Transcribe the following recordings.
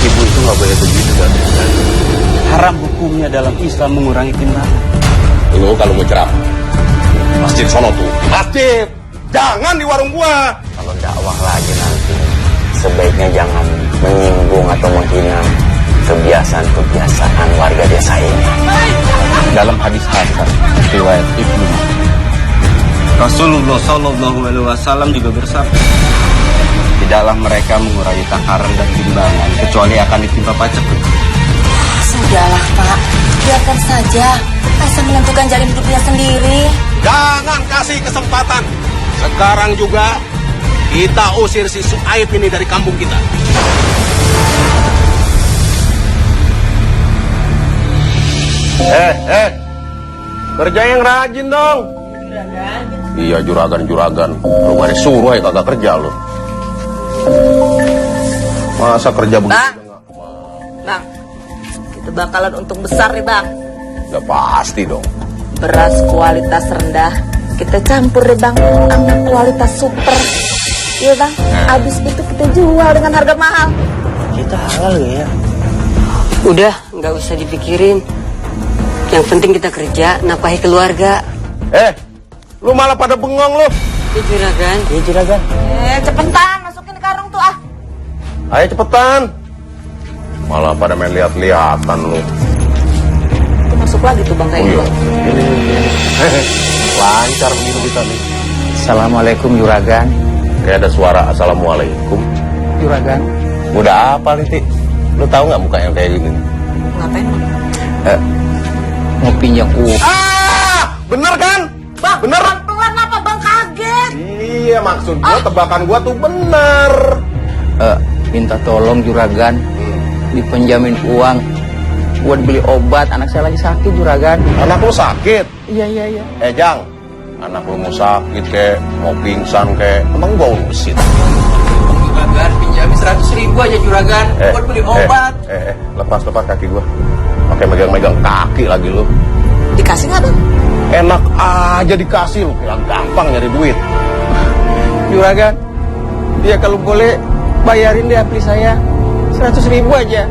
Ibu itu nggak boleh begitu, kan? Haram hukumnya dalam Islam mengurangi timbangan. Lu kalau mau ceramah, masjid sono tuh. Masjid, jangan di warung gua. Kalau dakwah lagi nanti, sebaiknya jangan menyinggung atau menghina kebiasaan warga desa ini. Dalam hadis hasan riwayat Ibnu Majah, Rasulullah Shallallahu Alaihi Wasallam juga bersabda, tidaklah mereka mengurangi takaran dan timbangan kecuali akan ditimpa pajak. Sudahlah Pak, biarkan saja. Asa menentukan jalan hidupnya sendiri. Jangan kasih kesempatan. Sekarang juga kita usir si Suaib ini dari kampung kita. Kerja yang rajin dong. Iya, juragan. Lu gak disuruh ya kagak kerja lu. Masa kerja begitu? Bang, kita bakalan untung besar nih Bang. Udah pasti dong. Beras kualitas rendah kita campur deh Bang sama kualitas super. Iya Bang, abis itu kita jual dengan harga mahal. Kita halal ya? Udah, nggak usah dipikirin. Yang penting kita kerja, nafkahi keluarga. Lu malah pada bengong lu. Ya juragan. Iya juragan. Cepetan masukin ke karung tuh ah. Ayo cepetan. Malah pada main lihat-lihatan lu. Itu masuk lagi tuh Bang kayak gitu. Lancar begini kita nih. Assalamualaikum juragan. Kayak ada suara assalamualaikum. Juragan. Udah apa nih, Ti? Lu tahu nggak muka yang kayak gini? Ngapain Bang? Mau pinjam uang. Bener kan? Bang, bener. pelan apa Bang, kaget? Iya, maksud gua tebakan gua tuh bener. Minta tolong juragan, dipinjamin uang buat beli obat. Anak saya lagi sakit juragan. Anak lu sakit? Iya. Jang, anak lu mau sakit kek, mau pingsan kek, emang gua urusin. Juragan, pinjamin 100.000 aja juragan, buat beli obat. Lepas kaki gua. Pakai megang-megang kaki lagi lu. Dikasih nggak Bang? Enak aja dikasih lu, kira gampang nyari duit. Juragan, ya kalau boleh bayarin deh apli saya 100.000 aja.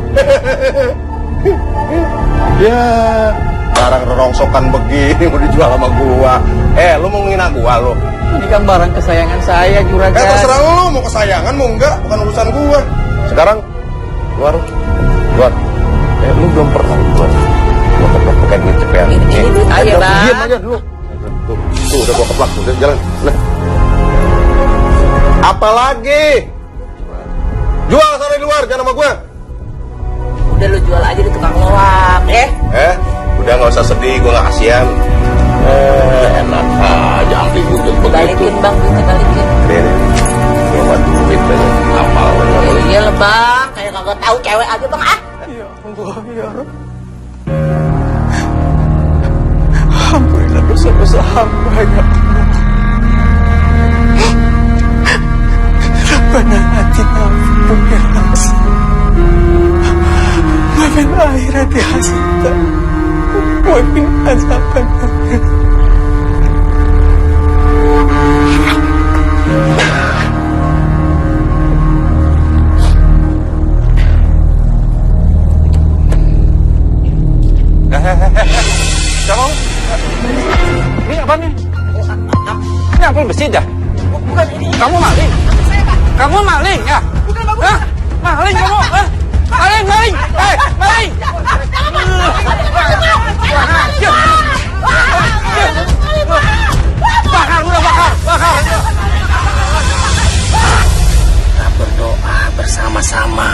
Ya, barang rongsokan begini mau dijual sama gua. Lu mau ngina gua lu? Ini kan barang kesayangan saya juragan. Terserah lu, mau kesayangan mau enggak, bukan urusan gua. Sekarang keluar. Lu belum pernah keluar. Gua keplak pakai duit cepean. Ini duit aja Bang. Diam aja dulu. Tuh udah gua keplak, udah jalan. Nah. Apalagi? Jual sana di luar, jangan sama gua. Udah lu jual aja di tukang loak, Udah nggak usah sedih, gua nggak kasihan. Enak aja ambil butut begitu. Balikin Bang, duitnya balikin. Gua buat duit aja, apal. Iya lah Bang, kayak kagak tahu cewek aja Bang ah. Ya Allah, ya Rabb. Ampunilah dosa-dosa hamba ya Allah. Rabbana atina fid dunya hasanah wa fil akhirati hasanah wa qina adzabannar. Kamu? Ini apa nih? Ini apa besi dah? Bukan ini. Kamu maling? Kamu maling ya? Bukan Bang. Hah? Maling kamu? Hah? Maling! Maling! Bakar, udah bakar! Kita berdoa bersama-sama,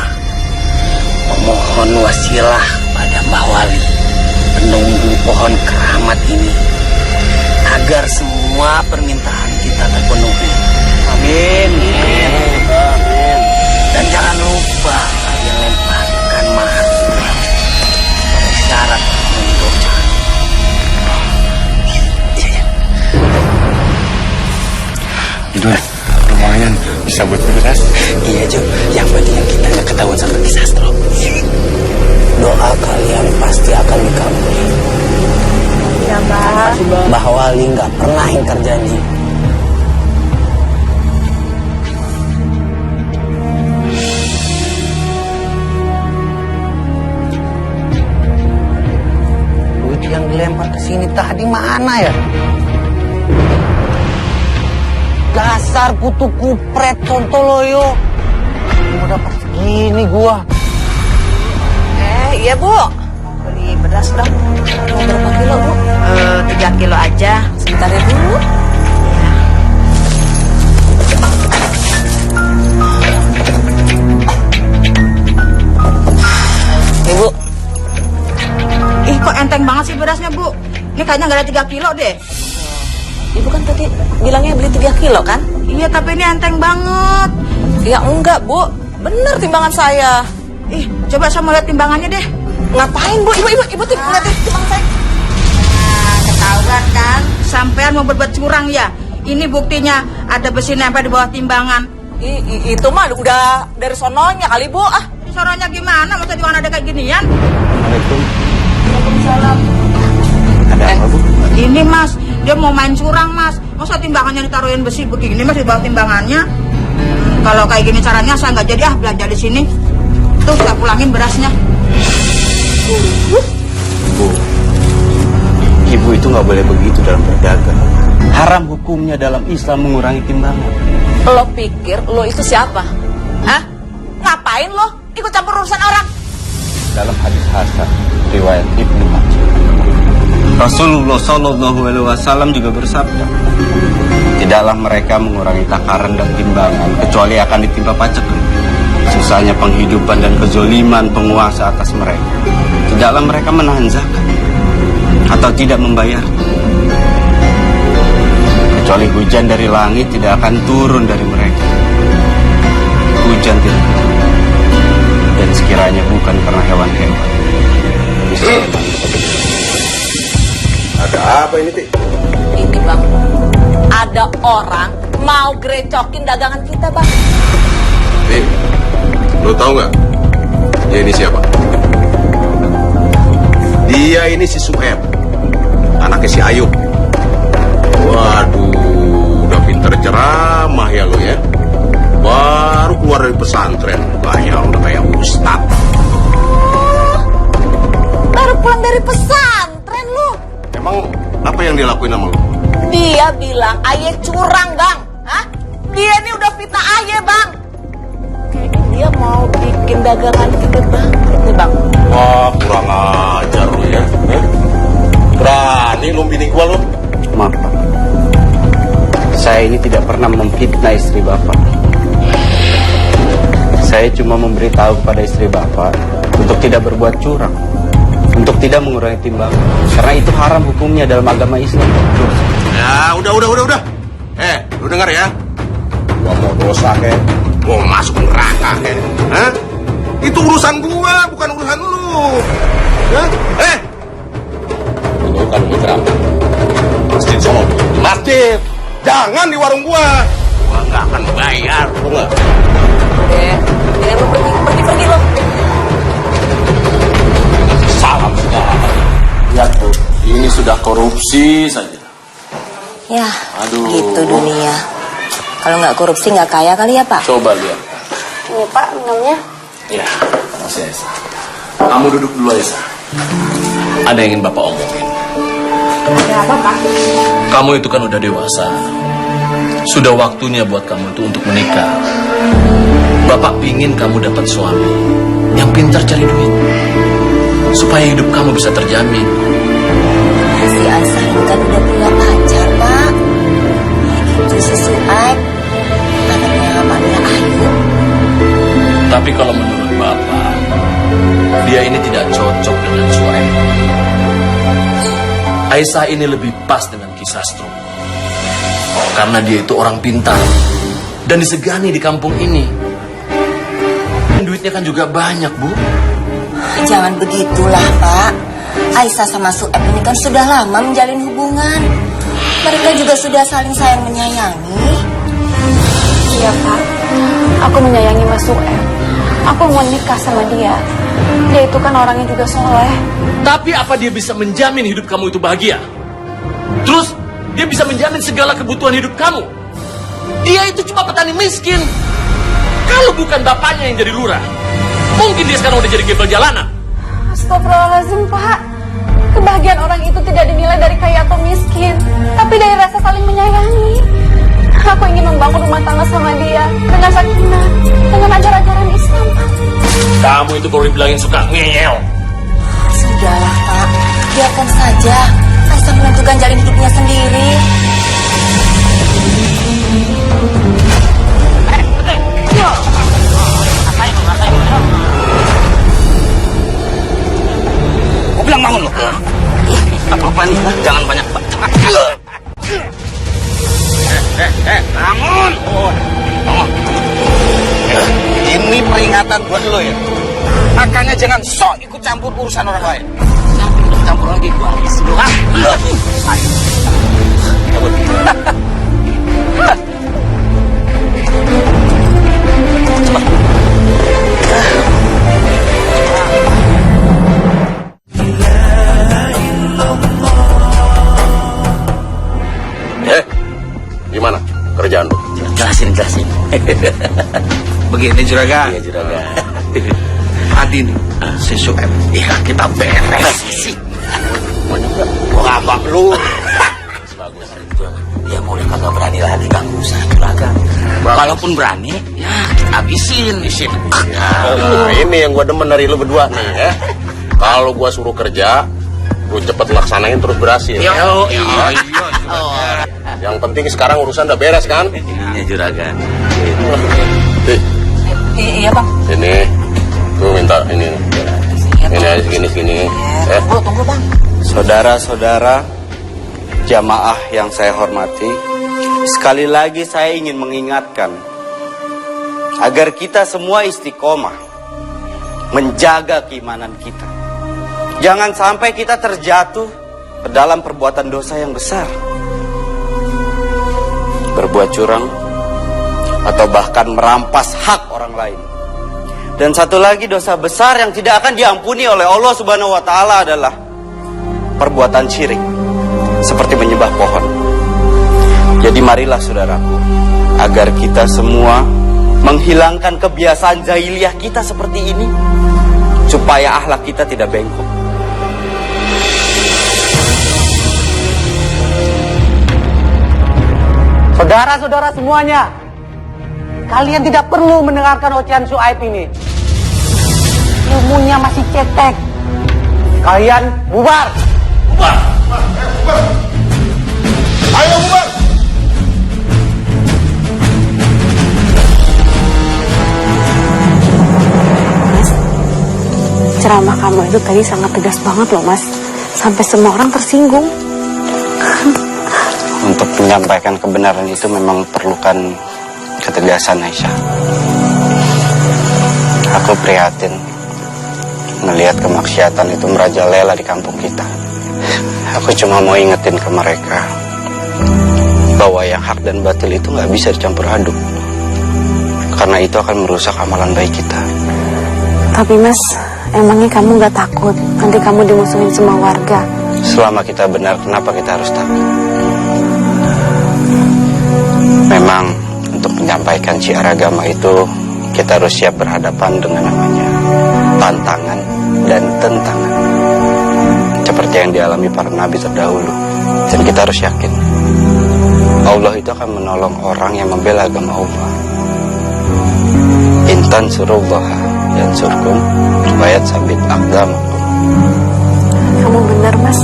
memohon wasilah pada Mbah Wali, penunggu pohon keramat ini, agar semua permintaan kita terpenuhi. Amin. Dan jangan lupa kalian lemparkan mahar sebagai syarat mendoa. Dul, lumayan bisa buat beras. Iya Jo, yang penting kita nggak ketahuan sama Kisastro. Doa kalian pasti akan dikabuli. Ya Bang. Mbah Wali nggak pernah ingkar janji. sini tadi mana ya? Dasar kutu kupret sontoloyo. Mau dapat segini gua. Iya Bu, beli beras dong. Mau berapa kilo Bu? 3 kilo aja. Sebentar ya Bu. Ibu, Ih kok enteng banget sih berasnya Bu. Ini kayaknya nggak ada 3 kilo deh. Ibu kan tadi bilangnya beli 3 kilo kan? Iya tapi ini enteng banget. Ya enggak Bu, bener timbangan saya. Ih coba saya mau lihat timbangannya deh. Ngapain Bu? Ibu ngeliatin timbang saya. Nah ketahuan kan. Sampean mau berbuat curang ya. Ini buktinya ada besi nempel di bawah timbangan. Itu mah udah dari sononya kali Bu. Ah, Ini suaranya gimana? Masa di mana ada kayak ginian? Assalamualaikum. Waalaikumsalam. Ada apa, Bu? Ini Mas, dia mau main curang Mas. Masa timbangannya ditaruhin besi begini Mas di bawah timbangannya? Kalau kayak gini caranya saya nggak jadi belanja di sini. Tuh saya pulangin berasnya. Bu, Ibu itu nggak boleh begitu dalam berdagang. Haram hukumnya dalam Islam mengurangi timbangan. lo pikir lo itu siapa? Hah? Ngapain lo ikut campur urusan orang? Dalam hadis hasan riwayat Ibnu Majah, Rasulullah Shallallahu Alaihi Wasallam juga bersabda, tidaklah mereka mengurangi takaran dan timbangan kecuali akan ditimpa paceklik. Susahnya penghidupan dan kezoliman penguasa atas mereka. Tidaklah mereka menahan zakat atau tidak membayar. Kecuali hujan dari langit tidak akan turun dari mereka. Hujan tidak turun. Dan sekiranya bukan karena hewan-hewan. Ada apa ini, Ti? Ini Bang, ada orang mau grecokin dagangan kita Bang. Ti, lo tahu nggak? Dia ini siapa? Dia ini si Sueb, anaknya si Ayub. Waduh, udah pinter ceramah ya lo ya. Baru keluar dari pesantren, banyak udah kayak ustad. Baru pulang dari pesantren lu. Emang apa yang dia lakuin sama lo? Dia bilang Aye curang Bang. Hah? Dia ini udah fitnah Aye Bang. Kayaknya dia mau bikin dagangan kita bangkrut nih Bang. Wah, kurang ajar lo ya. Berani lo bini gua lo. Maaf Pak, saya ini tidak pernah memfitnah istri Bapak. Saya cuma memberitahu kepada istri Bapak untuk tidak berbuat curang, untuk tidak mengurangi timbangan, karena itu haram hukumnya dalam agama Islam. Ya, udah. Lu dengar ya? Gua mau dosa, mau masuk neraka, Hah? Itu urusan gua, bukan urusan lu. Hah? Lu kan mitra. Masjid sono. Masjid. Jangan di warung gua. Gua nggak akan bayar, lu nggak? Dia lu pergi lo. Salam segala. Ya tuh, ini sudah korupsi saja. Ya, Aduh. gitu dunia. Kalau nggak korupsi nggak kaya kali ya Pak? Coba lihat. Ini Pak minumnya. Ya, makasih Aisyah. Kamu duduk dulu Aisyah. Ada yang ingin Bapak omongin. Ada apa Pak? Kamu itu kan udah dewasa. Sudah waktunya buat kamu itu untuk menikah. Bapak pingin kamu dapat suami yang pintar cari duit, supaya hidup kamu bisa terjamin. Si Aisyah ini kan udah punya pacar Pak. Itu si Suaib, anaknya Mania Ayu. Tapi kalau menurut Bapak, dia ini tidak cocok dengan Suaib. Aisyah ini lebih pas dengan Kisastro. Karena dia itu orang pintar dan disegani di kampung ini. Dan duitnya kan juga banyak, Bu. Jangan begitulah Pak. Aisyah sama Suaib ini kan sudah lama menjalin hubungan. Mereka juga sudah saling sayang menyayangi. Iya Pak, aku menyayangi Mas Sueb. Aku mau nikah sama dia. Dia itu kan orangnya juga soleh. Tapi apa dia bisa menjamin hidup kamu itu bahagia? Terus dia bisa menjamin segala kebutuhan hidup kamu? Dia itu cuma petani miskin. Kalau bukan bapaknya yang jadi lurah, mungkin dia sekarang udah jadi gembel jalanan. Astagfirullahaladzim Pak. Kebahagiaan orang itu tidak dinilai dari kaya atau miskin, tapi dari rasa saling menyayangi. Aku ingin membangun rumah tangga sama dia dengan sakinah, dengan ajaran-ajaran Islam, Pak. Kamu itu kalau dibilangin suka ngeyel. Sudahlah, Pak. Biarkan saja. Aisyah menentukan jalan hidupnya sendiri. Gue bilang bangun lo. Apa-apa nih, jangan banyak Bangun! Ini peringatan buat lo ya. Makanya jangan sok ikut campur urusan orang lain. Ikut campur lagi gua. Gimana kerjaan lu? Jelasin. Begini Juragan. Iya, Juragan. Adi nih, si Sueb. Iya, kita beres sih. Mau juga? Gua ngambak lu. Bagus, Juragan. Dia mau udah kagak berani lagi ganggu usaha Juragan. Kalaupun berani, ya kita habisin. Nah, ini yang gua demen dari lu berdua nih ya. Kalau gua suruh kerja, lu cepet laksanain terus berhasil. Iya. Yang penting sekarang urusan udah beres kan? Iya, Juragan. Iya, Bang. Ini, lu minta ini. Ini aja segini. Tunggu, Bang. Saudara-saudara, jamaah yang saya hormati, sekali lagi saya ingin mengingatkan agar kita semua istiqomah menjaga keimanan kita. Jangan sampai kita terjatuh ke dalam perbuatan dosa yang besar, berbuat curang, atau bahkan merampas hak orang lain. Dan satu lagi dosa besar yang tidak akan diampuni oleh Allah Subhanahu wa Ta'ala adalah perbuatan syirik, seperti menyembah pohon. Jadi marilah saudaraku, agar kita semua menghilangkan kebiasaan jahiliyah kita seperti ini, supaya akhlak kita tidak bengkok. Saudara-saudara semuanya, kalian tidak perlu mendengarkan ocehan Suaib ini. Ilmunya masih cetek. Kalian bubar. Ayo bubar! Ceramah kamu itu tadi sangat tegas banget loh, Mas. Sampai semua orang tersinggung. Untuk menyampaikan kebenaran itu memang perlukan ketegasan, Aisyah. Aku prihatin melihat kemaksiatan itu merajalela di kampung kita. Aku cuma mau ingetin ke mereka bahwa yang hak dan batil itu nggak bisa dicampur aduk, karena itu akan merusak amalan baik kita. Tapi Mas, emangnya kamu nggak takut nanti kamu dimusuhin semua warga? Selama kita benar, kenapa kita harus takut? Memang untuk menyampaikan syiar agama itu kita harus siap berhadapan dengan namanya tantangan dan tentangan, seperti yang dialami para nabi terdahulu. Dan kita harus yakin Allah itu akan menolong orang yang membela agama Allah. Intan surullah dan surkum bayat sabit aqdamakum. Kamu benar, Mas.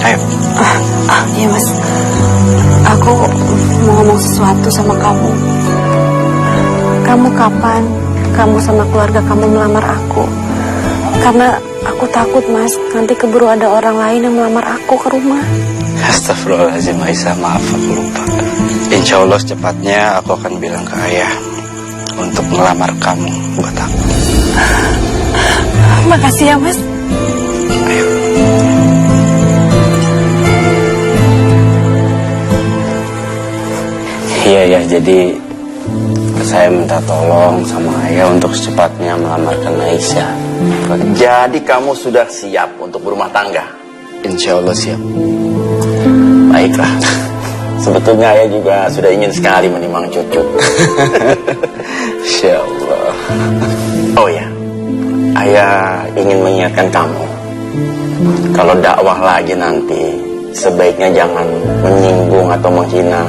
Ayo. Iya, Mas. Aku mau ngomong sesuatu sama kamu. Kamu kapan kamu sama keluarga kamu melamar aku? Karena aku takut, Mas, nanti keburu ada orang lain yang melamar aku ke rumah. Astagfirullahaladzim, Aisyah, maaf aku lupa. Insya Allah secepatnya aku akan bilang ke ayah untuk melamar kamu buat aku. Makasih ya, Mas. Ayo. Iya, jadi saya minta tolong sama ayah untuk secepatnya melamarkan Aisyah. Jadi kamu sudah siap untuk berumah tangga? Insya Allah siap. Baiklah. Sebetulnya ayah juga sudah ingin sekali menimang cucu. Insya Allah. Oh ya, ayah ingin mengingatkan kamu Kalau dakwah lagi nanti, sebaiknya jangan menyinggung atau menghina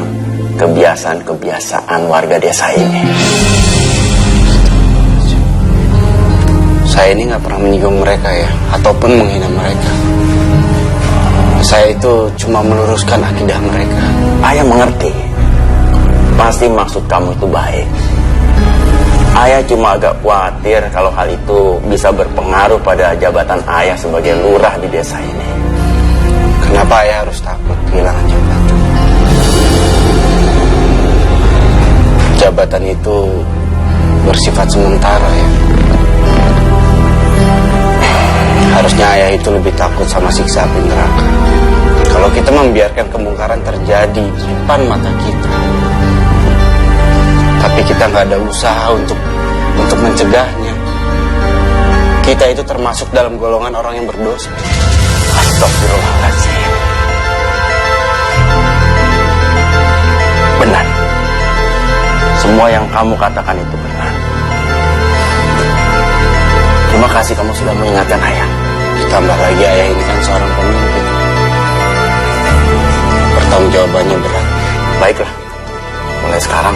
kebiasaan-kebiasaan warga desa ini. Saya ini nggak pernah menyinggung mereka ya, ataupun menghina mereka. Saya itu cuma meluruskan akidah mereka. Ayah mengerti. Pasti maksud kamu itu baik. Ayah cuma agak khawatir kalau hal itu bisa berpengaruh pada jabatan ayah sebagai lurah di desa ini. Kenapa ayah harus takut kehilangan jabatan? Jabatan itu bersifat sementara ya. Harusnya ayah itu lebih takut sama siksa api neraka. Kalau kita membiarkan kemungkaran terjadi di depan mata kita, tapi kita nggak ada usaha untuk mencegahnya, kita itu termasuk dalam golongan orang yang berdosa. Astagfirullahaladzim. Benar. Semua yang kamu katakan itu benar. Terima kasih kamu sudah mengingatkan ayah. Ditambah lagi ayah ini kan seorang pemimpin. Pertanggungjawabannya berat. Baiklah, mulai sekarang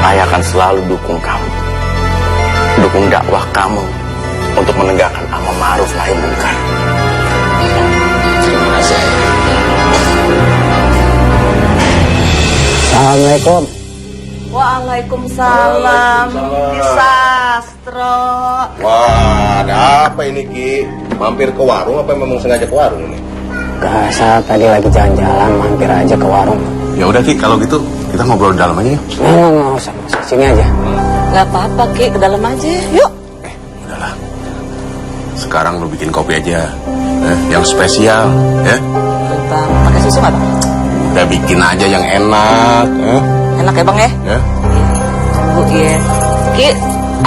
ayah akan selalu dukung kamu, dukung dakwah kamu untuk menegakkan amar ma'ruf nahi munkar. Terima kasih ayah. Assalamualaikum. Waalaikumsalam. Ki Sastro. Wah, ada apa ini Ki? Mampir ke warung apa memang sengaja ke warung ini? Gak, saya tadi lagi jalan-jalan, mampir aja ke warung. Ya udah Ki, kalau gitu kita ngobrol di dalam aja yuk. Nggak usah, sini aja. Gak apa-apa Ki, ke dalam aja. Yuk. Udahlah. Sekarang lu bikin kopi aja, yang spesial, ya. Bang, pakai susu nggak Bang? Udah bikin aja yang enak, Enak ya Bang ya? ya. Bu, iya. Ki,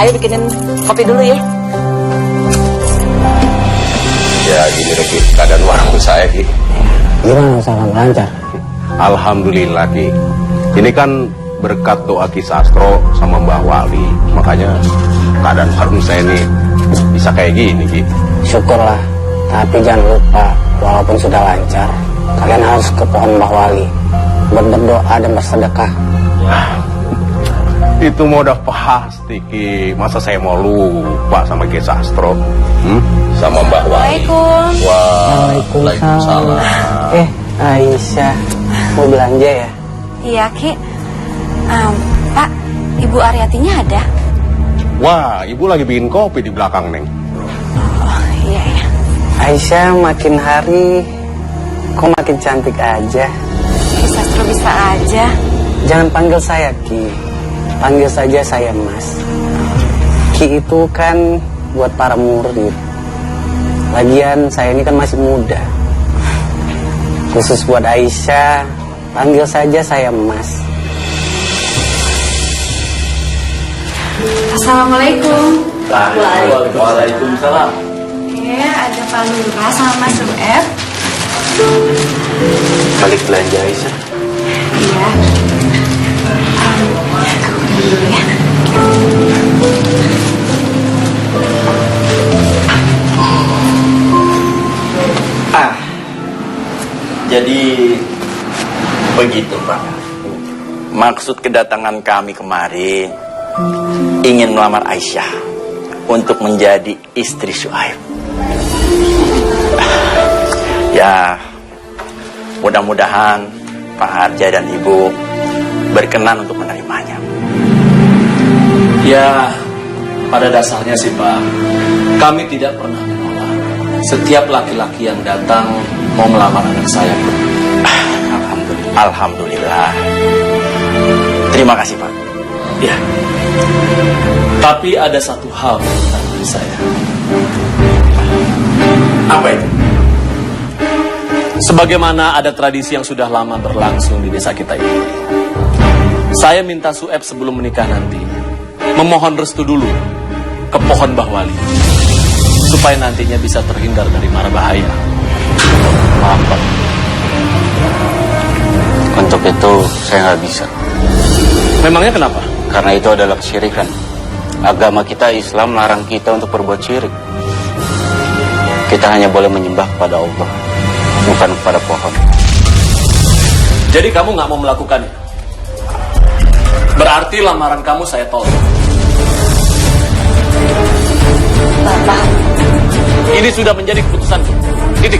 ayo bikinin kopi dulu ya. Ya gini deh Ki, keadaan warung saya Ki. Gimana usaha kamu lancar? Alhamdulillah Ki. Ini kan berkat doa Ki Sastro sama Mbah Wali, makanya keadaan warung saya ini bisa kayak gini Ki. Syukurlah, tapi jangan lupa, walaupun sudah lancar, kalian harus ke pohon Mbah Wali buat berdoa dan bersedekah. Itu mau udah pasti Ki. Masa saya mau lupa sama Ki Sastro, sama Mbah Wali. Waalaikumsalam. Aisyah, mau belanja ya? Iya, Ki. Pak, Ibu Aryatinya ada? Wah, ibu lagi bikin kopi di belakang Neng. Oh, iya ya. Aisyah makin hari kok makin cantik aja. Ki Sastro bisa aja. Jangan panggil saya Ki, panggil saja saya Mas. Ki itu kan buat para murid. Lagian saya ini kan masih muda. Khusus buat Aisyah, panggil saja saya Mas. Assalamualaikum. Waalaikumsalam. Oke, ada Pak Lurah sama Mas Sueb. Balik belanja Aisyah. Iya. Aku dulu ya. Jadi begitu Pak. Maksud kedatangan kami kemari ingin melamar Aisyah untuk menjadi istri Syuaib. Ya, mudah-mudahan Pak Harja dan Ibu berkenan untuk menerimanya. Ya, pada dasarnya sih Pak, kami tidak pernah menolak setiap laki-laki yang datang mau melamar anak saya. Alhamdulillah. Terima kasih Pak. Ya. Tapi ada satu hal dari saya. Apa itu? Sebagaimana ada tradisi yang sudah lama berlangsung di desa kita ini, saya minta Sueb sebelum menikah nanti memohon restu dulu ke pohon Mbah Wali supaya nantinya bisa terhindar dari mara bahaya. Maaf Pak. Untuk itu saya nggak bisa. Memangnya kenapa? Karena itu adalah kesyirikan. Agama kita Islam larang kita untuk berbuat syirik. Kita hanya boleh menyembah kepada Allah, bukan kepada pohon. Jadi kamu nggak mau melakukannya? Berarti lamaran kamu saya tolak. Bapak, Ini sudah menjadi keputusanku. Titik.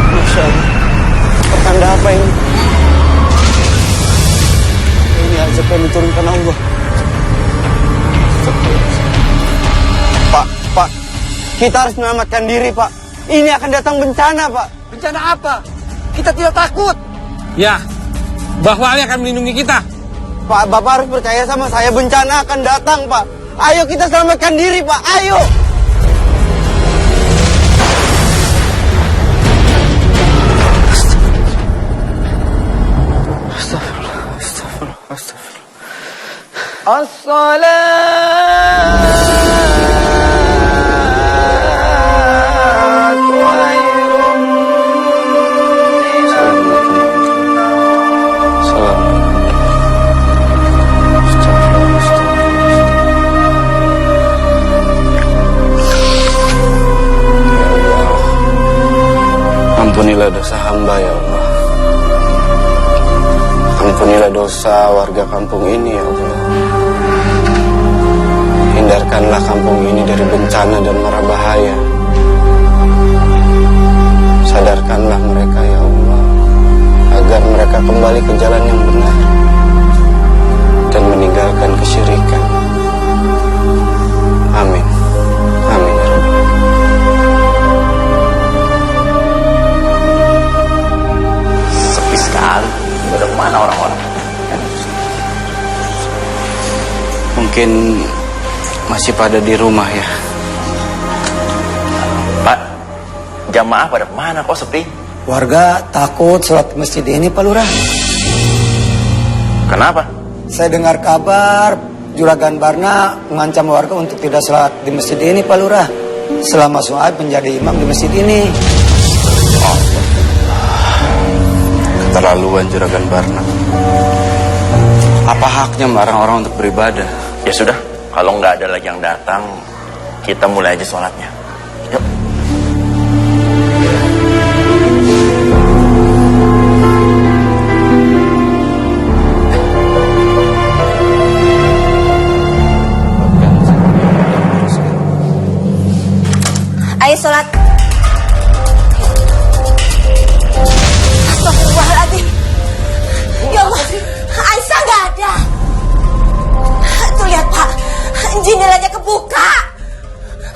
Masya Allah. Pertanda apa ini? Ini azab yang diturunkan Allah. Pak, kita harus menyelamatkan diri, Pak. Ini akan datang bencana, Pak. Bencana apa? Kita tidak takut. Ya, bahwa Allah akan melindungi kita. Pak, Bapak harus percaya sama saya, bencana akan datang, Pak. Ayo kita selamatkan diri, Pak. Ayo. Ampunilah dosa hamba ya Allah. Ampunilah dosa warga kampung ini ya Allah. Hindarkanlah kampung ini dari bencana dan mara bahaya. Sadarkanlah mereka ya Allah, agar mereka kembali ke jalan yang benar dan meninggalkan kesyirikan. Amin. Amin ya Rabbal. Sepi sekali. Udah kemana orang-orang? Mungkin masih pada di rumah ya. Pak, jamaah pada kemana kok sepi? Warga takut sholat di masjid ini, Pak Lurah. Kenapa? Saya dengar kabar Juragan Barna mengancam warga untuk tidak sholat di masjid ini, Pak Lurah, selama Suhaib menjadi imam di masjid ini. Keterlaluan Juragan Barna. Apa haknya melarang orang untuk beribadah? Ya sudah, kalau nggak ada lagi yang datang, kita mulai aja sholatnya. Yuk. Ayo sholat. Astagfirullahaladzim. Ya Allah, Aisyah nggak ada. Tuh lihat Pak, jendelanya kebuka.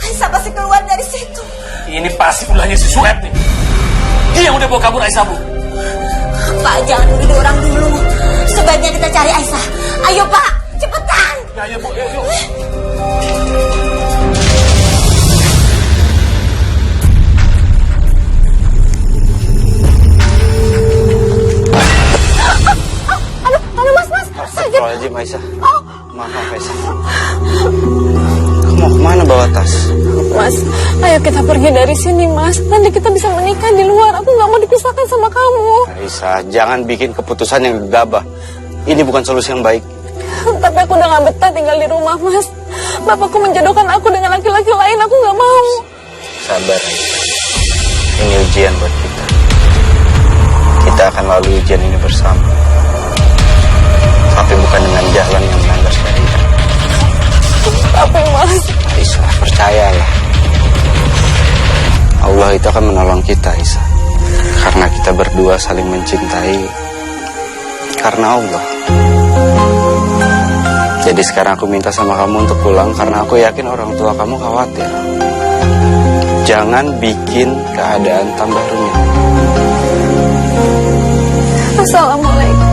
Aisyah pasti keluar dari situ. Ini pasti ulahnya si Suhaib nih. Dia yang udah bawa kabur Aisyah, Bu. Pak, jangan nuduh orang dulu. Sebaiknya kita cari Aisyah. Ayo Pak, cepetan. Ya, ayo Bu, yuk. Aduh, mas. Astagfirullahaladzim Aisyah. Maaf Aisyah. Kamu mau kemana bawa tas? Mas, ayo kita pergi dari sini, Mas. Nanti kita bisa menikah di luar. Aku nggak mau dipisahkan sama kamu. Aisyah, jangan bikin keputusan yang gegabah. Ini bukan solusi yang baik. Tapi aku udah nggak betah tinggal di rumah, Mas. Bapakku menjodohkan aku dengan laki-laki lain. Aku nggak mau. Sabar Aisyah. Ini ujian buat kita. Kita akan lalui ujian ini bersama. Tapi bukan dengan jalan yang melanggar syariat. Tapi Mas, Aisyah, percayalah. Allah itu akan menolong kita, Aisyah. Karena kita berdua saling mencintai. Karena Allah. Jadi sekarang aku minta sama kamu untuk pulang. Karena aku yakin orang tua kamu khawatir. Jangan bikin keadaan tambah rumit. Assalamualaikum.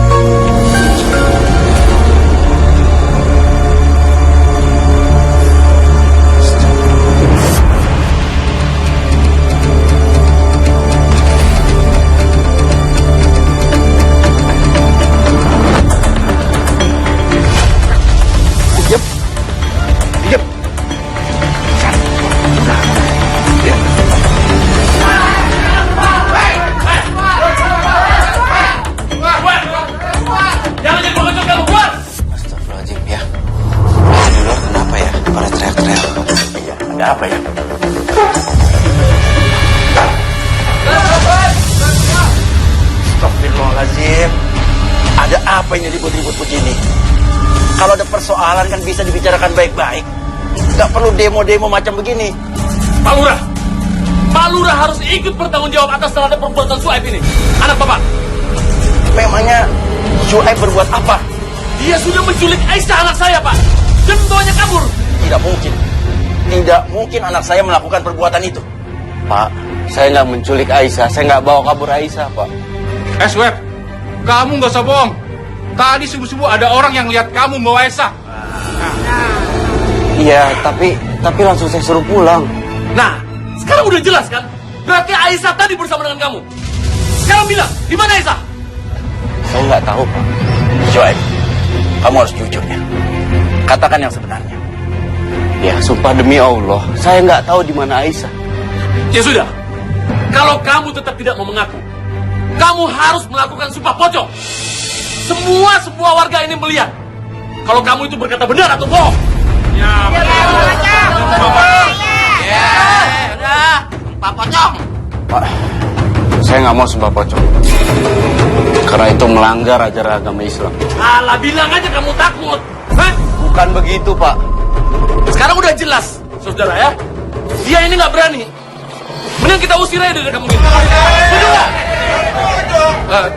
Ada apa ya? Astagfirullahaladzim. Ada apa ini ribut-ribut begini? Kalau ada persoalan kan bisa dibicarakan baik-baik. Gak perlu demo-demo macam begini. Pak Lurah! Pak Lurah harus ikut bertanggung jawab atas terhadap perbuatan Suaib ini. Anak Bapak. Memangnya Suaib berbuat apa? Dia sudah menculik Aisyah anak saya, Pak. Dan membawanya kabur. Tidak mungkin. Tidak mungkin anak saya melakukan perbuatan itu. Pak, saya nggak menculik Aisyah. Saya nggak bawa kabur Aisyah, Pak. Sweb, kamu nggak usah bohong. Tadi subuh-subuh ada orang yang lihat kamu membawa Aisyah. Iya, tapi langsung saya suruh pulang. Nah, sekarang udah jelas kan? Berarti Aisyah tadi bersama dengan kamu. Sekarang bilang, di mana Aisyah? Saya nggak tahu, Pak. Suaib, kamu harus jujur ya. Katakan yang sebenarnya. Ya, sumpah demi Allah, saya nggak tahu di mana Aisyah. Ya sudah, kalau kamu tetap tidak mau mengaku, kamu harus melakukan sumpah pocong. Semua warga ini melihat kalau kamu itu berkata benar atau bohong. Ya, udah, Pak Pocong. Pak, saya nggak mau sumpah pocong. Karena itu melanggar ajaran agama Islam. Alah, bilang aja kamu takut. Hah? Bukan begitu, Pak. Sekarang udah jelas, saudara ya. Dia ini nggak berani. Mending kita usir aja dari kampung ini. Setuju nggak?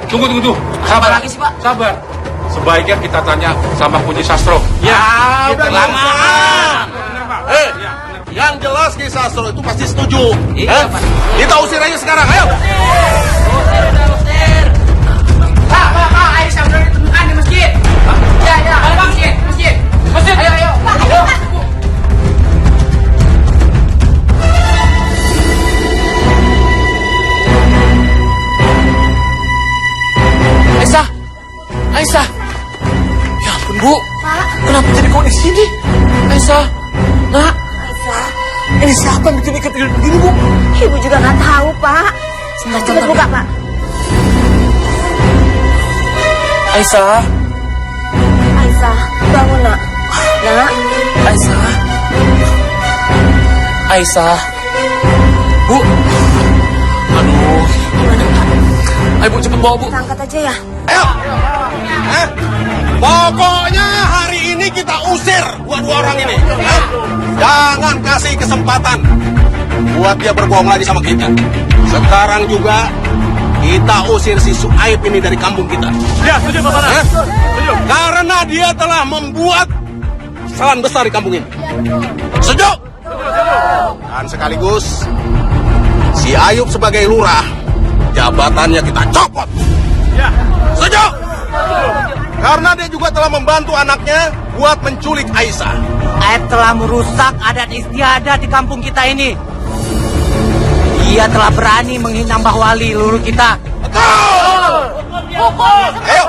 Tunggu. Sabar lagi sih, Pak. Sabar. Sebaiknya kita tanya sama Kunci Sastro. Ya, udah lama. Ya. Yang jelas Ki Sastro itu pasti setuju. Iya, Pak. Kita usir aja sekarang, ayo. Usir. Pak, Aisyah udah ditemukan di masjid. Ya, masjid. Ayo. Aisyah. Ya ampun, Bu. Pak. Kenapa jadi kau di sini? Aisyah. Nak. Aisyah. Ini siapa yang bikin ikat begini, Bu? Ibu juga nggak tahu, Pak. Cepat buka, Pak. Aisyah. Aisyah, bangun, Nak. Nak. Aisyah. Aisyah. Bu. Aduh. Gimana, Pak? Ayo, Bu, cepet bawa, Bu. Kita angkat aja ya. Ayo. Pokoknya hari ini kita usir dua orang ini. Jangan kasih kesempatan buat dia berbohong lagi sama kita. Sekarang juga kita usir si Suaib ini dari kampung kita. Ya, setuju, Bapak. Setuju. Karena dia telah membuat kesalahan besar di kampung ini. Setuju? Dan sekaligus si Ayub sebagai lurah, jabatannya kita copot. Ya. Setuju? Karena dia juga telah membantu anaknya buat menculik Aisyah. Aib telah merusak adat istiadat di kampung kita ini. Dia telah berani menghina Mbah Wali leluhur kita. Betul! Ayo!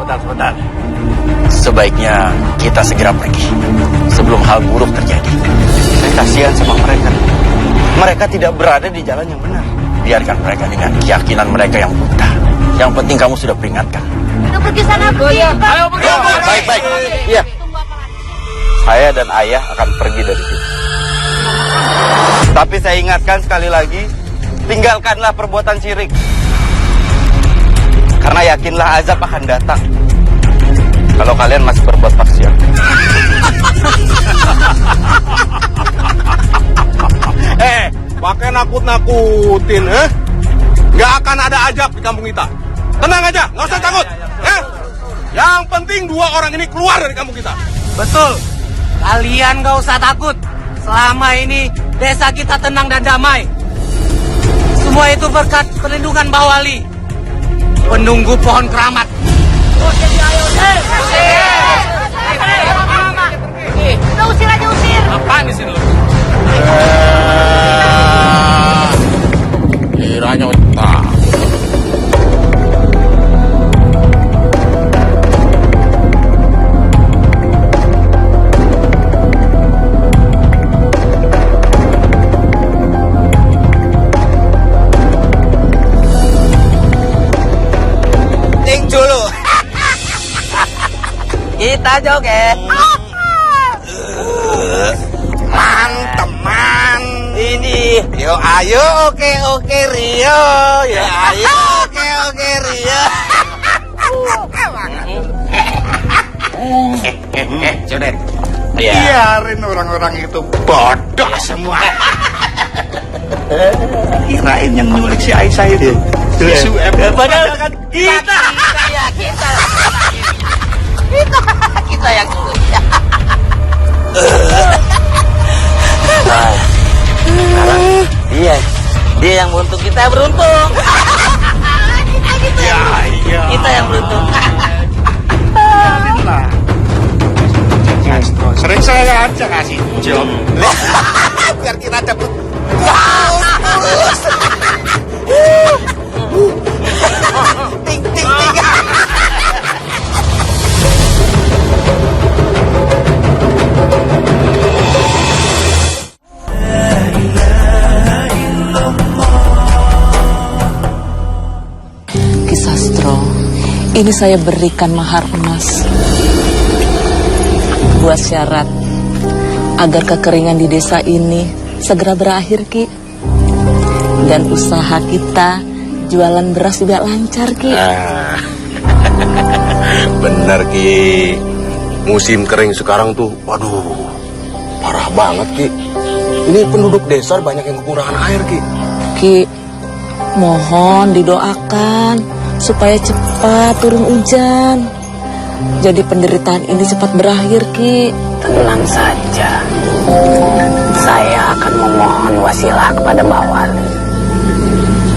Sebentar. Sebaiknya kita segera pergi sebelum hal buruk terjadi. Saya kasihan sama mereka. Mereka tidak berada di jalan yang benar. Biarkan mereka dengan keyakinan mereka yang buta. Yang penting kamu sudah peringatkan. Kita pergi sana, pergi. Ayo, pergi. Baik. Iya. Saya dan ayah akan pergi dari sini. Tapi saya ingatkan sekali lagi, tinggalkanlah perbuatan syirik. Karena yakinlah azab akan datang kalau kalian masih berbuat maksiat. Pakai nakut-nakutin, Nggak akan ada azab di kampung kita. Tenang aja, nggak usah takut. Yang penting dua orang ini keluar dari kampung kita. Betul. Kalian gak usah takut. Selama ini desa kita tenang dan damai. Semua itu berkat perlindungan Mbah Wali, penunggu pohon keramat. Usir aja, usir. Apaan di sini? Kiranya tak. Ting dulu. Kita joget. Mantap. Yo ayo oke Rio. Yo ayo oke Rio. Codet. Iya. Biarin orang-orang itu bodoh semua. Kirain yang nyulik si Aisyah itu. Padahal kan kita yang nyulik. Sekarang dia yang beruntung, kita yang beruntung. Kita yang beruntung. Sering saya aja kasih job. Biar kita dapat ting. Ki Sastro, ini saya berikan mahar emas buat syarat agar kekeringan di desa ini segera berakhir, Ki. Dan usaha kita jualan beras juga lancar, Ki. Bener Ki. Musim kering sekarang tuh, waduh, parah banget Ki. Ini penduduk desa banyak yang kekurangan air Ki. Ki, mohon didoakan supaya cepat turun hujan. Jadi penderitaan ini cepat berakhir, Ki. Tenang saja. Saya akan memohon wasilah kepada Mbak Wali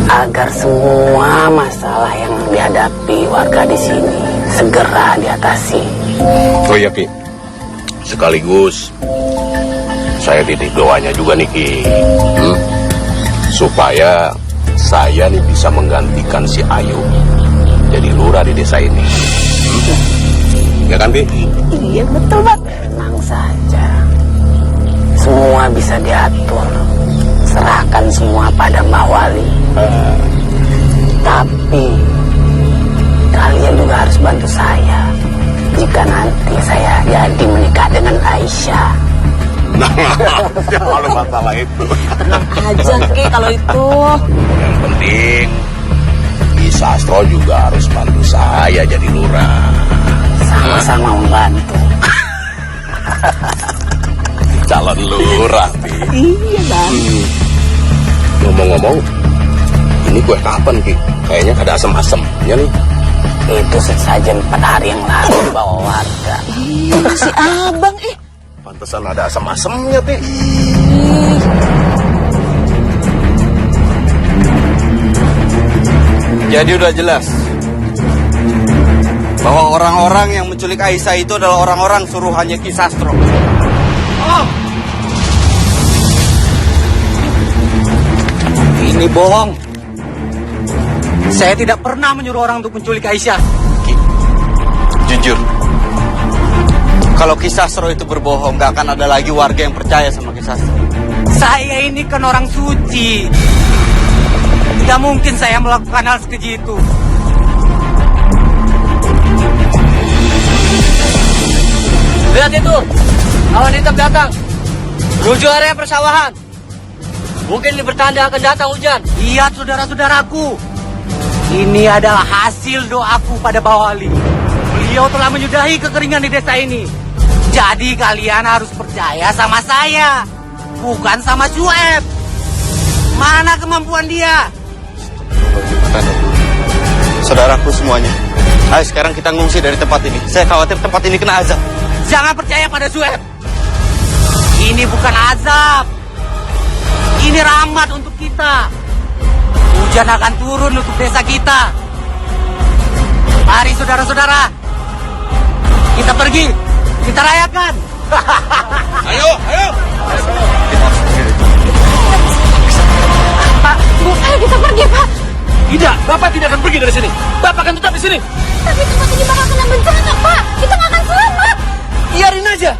agar semua masalah yang dihadapi warga di sini segera diatasi. Oh iya Ki. Sekaligus saya titip doanya juga nih Ki. Supaya saya nih bisa menggantikan si Ayu jadi lurah di desa ini. Ya kan, Bi? Iya, betul, Pak. Tenang saja. Semua bisa diatur. Serahkan semua pada Mbak Wali. Tapi kalian juga harus bantu saya jika nanti saya jadi menikah dengan Aisyah. Nah, kalau masalah itu. Tenang aja, Ki, kalau itu. Yang penting Ki Sastro juga harus bantu saya jadi lurah. Sama-sama membantu. Calon lurah, Bi. Iya, Bang. Ngomong-ngomong, ini kue kapan, Ki? Kayaknya ada asem-asemnya nih. Itu sesajen 4 hari yang lalu bawa warga. Iya, si abang, Pantesan ada asem-asemnya, Pi. Jadi udah jelas bahwa orang-orang yang menculik Aisyah itu adalah orang-orang suruhannya Ki Sastro. Ini bohong. Saya tidak pernah menyuruh orang untuk menculik Aisyah. Ki, jujur, kalau Ki Sastro itu berbohong, gak akan ada lagi warga yang percaya sama Ki Sastro. Saya ini kan orang suci. Tidak mungkin saya melakukan hal sekeji itu. Lihat itu, awan hitam datang menuju area persawahan. Mungkin ini bertanda akan datang hujan. Lihat saudara-saudaraku, ini adalah hasil doaku pada Mbak Wali. Beliau telah menyudahi kekeringan di desa ini. Jadi kalian harus percaya sama saya, bukan sama Sueb. Mana kemampuan dia? Saudaraku semuanya, ayo sekarang kita ngungsi dari tempat ini. Saya khawatir tempat ini kena azab. Jangan percaya pada Sueb. Ini bukan azab. Ini rahmat untuk kita. Hujan akan turun untuk desa kita. Mari saudara-saudara, kita pergi, kita rayakan. Ayo. Pak, Bu, ayo kita pergi, Pak. Tidak, Bapak tidak akan pergi dari sini. Bapak akan tetap di sini. Tapi tempat ini bakal kena bencana, Pak. Kita nggak akan selamat. Biarin aja.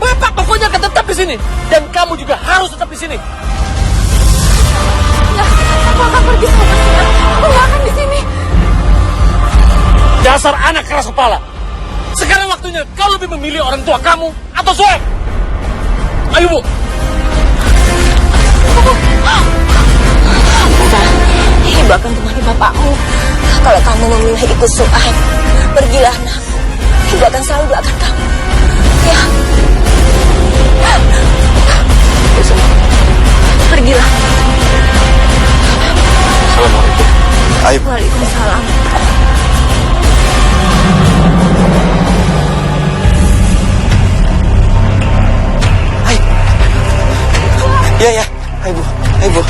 Bapak pokoknya akan tetap di sini. Dan kamu juga harus tetap di sini. Aku akan pergi sama Sueb. Aku nggak akan di sini. Dasar anak keras kepala. Sekarang waktunya kau lebih memilih orang tua kamu atau Sueb. Ayo, Bu. Bu. Ibu akan temani bapakmu. Kalau kamu memilih ikut Su'aib, pergilah nak. Ibu akan selalu doakan kamu. Ya. Pergilah. Assalamualaikum. Ayo. Waalaikumsalam. Ya ya. Ayo Bu. Ayo Bu.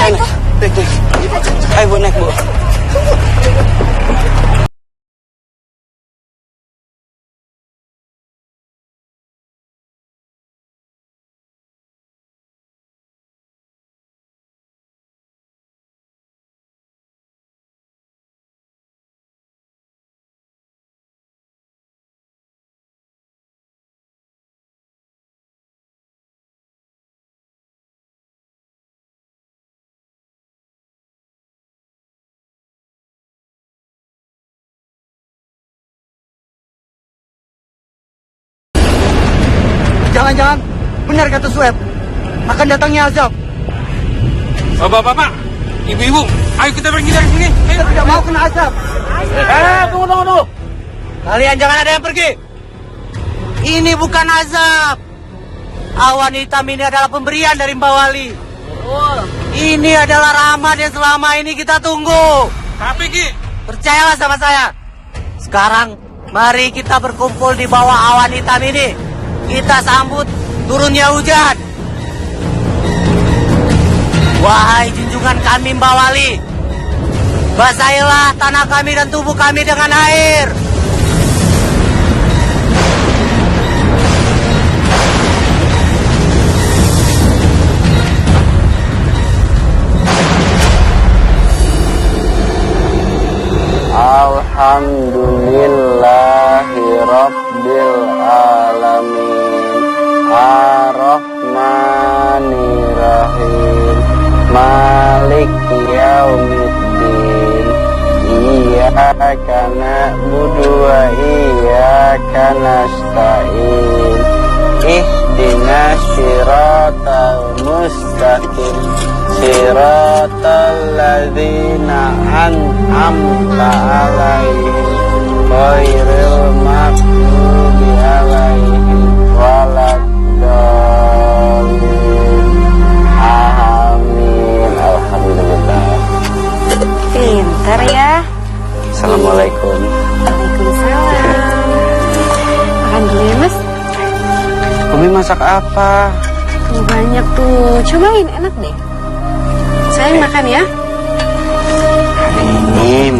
Ayo Bu. Naik Bu. Naik. Ayo Bu, naik Bu. Jangan-jangan benar kata Sueb, akan datangnya azab. Bapak-bapak, ibu-ibu, ayo kita pergi dari sini. Kita tidak mau kena azab. Tunggu. Kalian jangan ada yang pergi. Ini bukan azab. Awan hitam ini adalah pemberian dari Mbak Wali. Ini adalah rahmat yang selama ini kita tunggu. Tapi Ki, percayalah sama saya. Sekarang mari kita berkumpul di bawah awan hitam ini. Kita sambut turunnya hujan. Wahai junjungan kami Mbak Wali, basahilah tanah kami dan tubuh kami dengan air. Alhamdulillahi Rabbil Alamin, Ar-Rahmanir-Rahim, Malik Yaumiddin, Iyyaka na'budu wa iyyaka nasta'in, Ihdinas siratal mustaqim, siratal ladzina an'amta 'alaihim, ghairil maghdubi 'alaihim waladdallin. Amin. Alhamdulillah. Pintar ya. Assalamualaikum. Waalaikumsalam. Makan dulu ya Mas. Umi masak apa? Tuh banyak tuh. Cobain, enak deh. Sayang makan ya. Ini